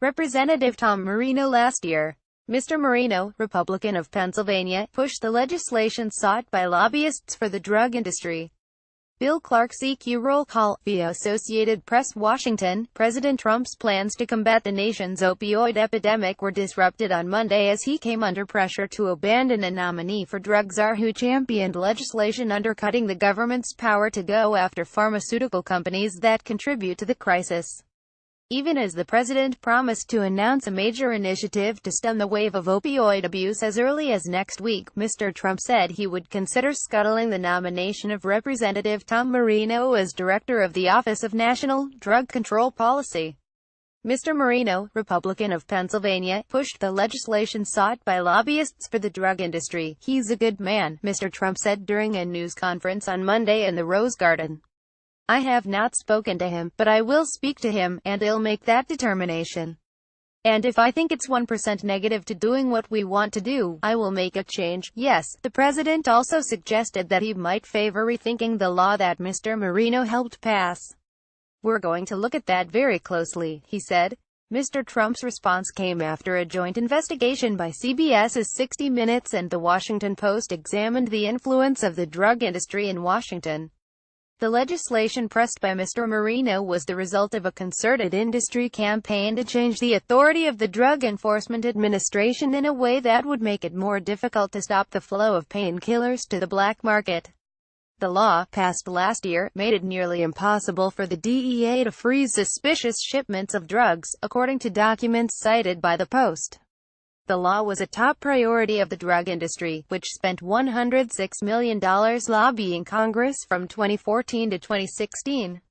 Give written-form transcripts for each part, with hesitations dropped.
Representative Tom Marino last year. Mr. Marino, Republican of Pennsylvania, pushed the legislation sought by lobbyists for the drug industry. Bill ClarkCQ Roll Call. Via Associated Press. Washington, President Trump's plans to combat the nation's opioid epidemic were disrupted on Monday as he came under pressure to abandon a nominee for drug czar who championed legislation undercutting the government's power to go after pharmaceutical companies that contribute to the crisis. Even as the president promised to announce a major initiative to stem the wave of opioid abuse as early as next week, Mr. Trump said he would consider scuttling the nomination of Representative Tom Marino as director of the Office of National Drug Control Policy. Mr. Marino, Republican of Pennsylvania, pushed the legislation sought by lobbyists for the drug industry. "He's a good man," Mr. Trump said during a news conference on Monday in the Rose Garden. "I have not spoken to him, but I will speak to him, and he'll make that determination. And if I think it's 1% negative to doing what we want to do, I will make a change." Yes, the president also suggested that he might favor rethinking the law that Mr. Marino helped pass. "We're going to look at that very closely," he said. Mr. Trump's response came after a joint investigation by CBS's 60 Minutes and The Washington Post examined the influence of the drug industry in Washington. The legislation pressed by Mr. Marino was the result of a concerted industry campaign to change the authority of the Drug Enforcement Administration in a way that would make it more difficult to stop the flow of painkillers to the black market. The law, passed last year, made it nearly impossible for the DEA to freeze suspicious shipments of drugs, according to documents cited by the Post. The law was a top priority of the drug industry, which spent $106 million lobbying Congress from 2014 to 2016.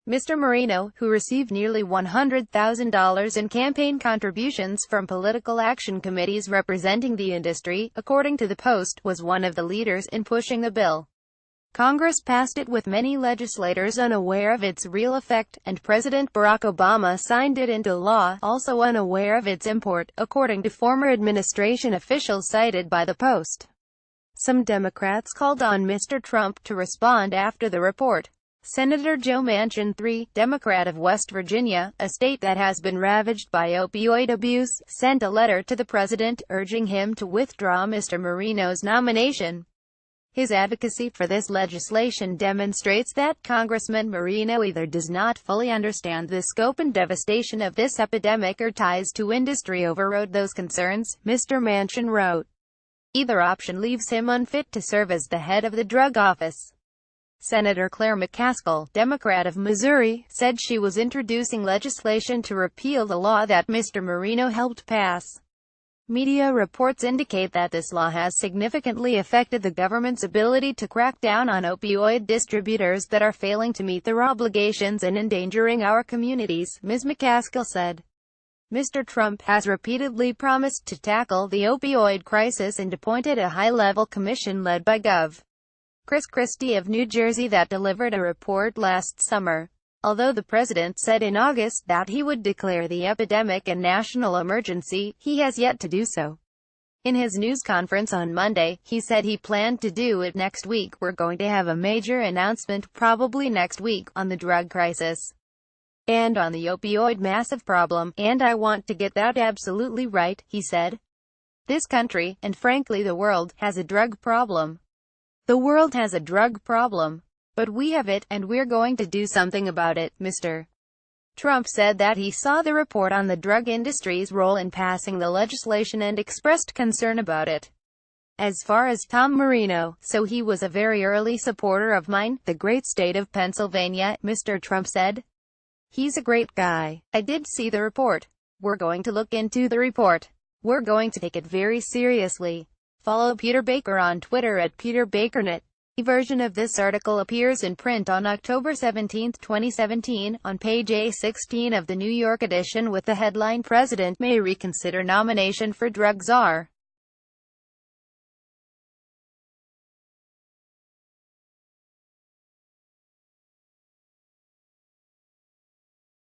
Mr. Marino, who received nearly $100,000 in campaign contributions from political action committees representing the industry, according to the Post, was one of the leaders in pushing the bill. Congress passed it with many legislators unaware of its real effect, and President Barack Obama signed it into law, also unaware of its import, according to former administration officials cited by the Post. Some Democrats called on Mr. Trump to respond after the report. Senator Joe Manchin III, Democrat of West Virginia, a state that has been ravaged by opioid abuse, sent a letter to the president, urging him to withdraw Mr. Marino's nomination. His advocacy for this legislation demonstrates that Congressman Marino either does not fully understand the scope and devastation of this epidemic or ties to industry overrode those concerns, Mr. Manchin wrote. Either option leaves him unfit to serve as the head of the drug office. Senator Claire McCaskill, Democrat of Missouri, said she was introducing legislation to repeal the law that Mr. Marino helped pass. Media reports indicate that this law has significantly affected the government's ability to crack down on opioid distributors that are failing to meet their obligations and endangering our communities, Ms. McCaskill said. Mr. Trump has repeatedly promised to tackle the opioid crisis and appointed a high-level commission led by Gov. Chris Christie of New Jersey that delivered a report last summer. Although the president said in August that he would declare the epidemic a national emergency, he has yet to do so. In his news conference on Monday, he said he planned to do it next week. "We're going to have a major announcement probably next week, on the drug crisis and on the opioid massive problem, and I want to get that absolutely right," he said. "This country, and frankly the world, has a drug problem. The world has a drug problem. But we have it, and we're going to do something about it." Mr. Trump said that he saw the report on the drug industry's role in passing the legislation and expressed concern about it. "As far as Tom Marino, so he was a very early supporter of mine, the great state of Pennsylvania," Mr. Trump said. "He's a great guy. I did see the report. We're going to look into the report. We're going to take it very seriously." Follow Peter Baker on Twitter at PeterBakerNet. A version of this article appears in print on October 17, 2017, on page A16 of the New York edition with the headline "President May Reconsider Nomination for Drug Czar."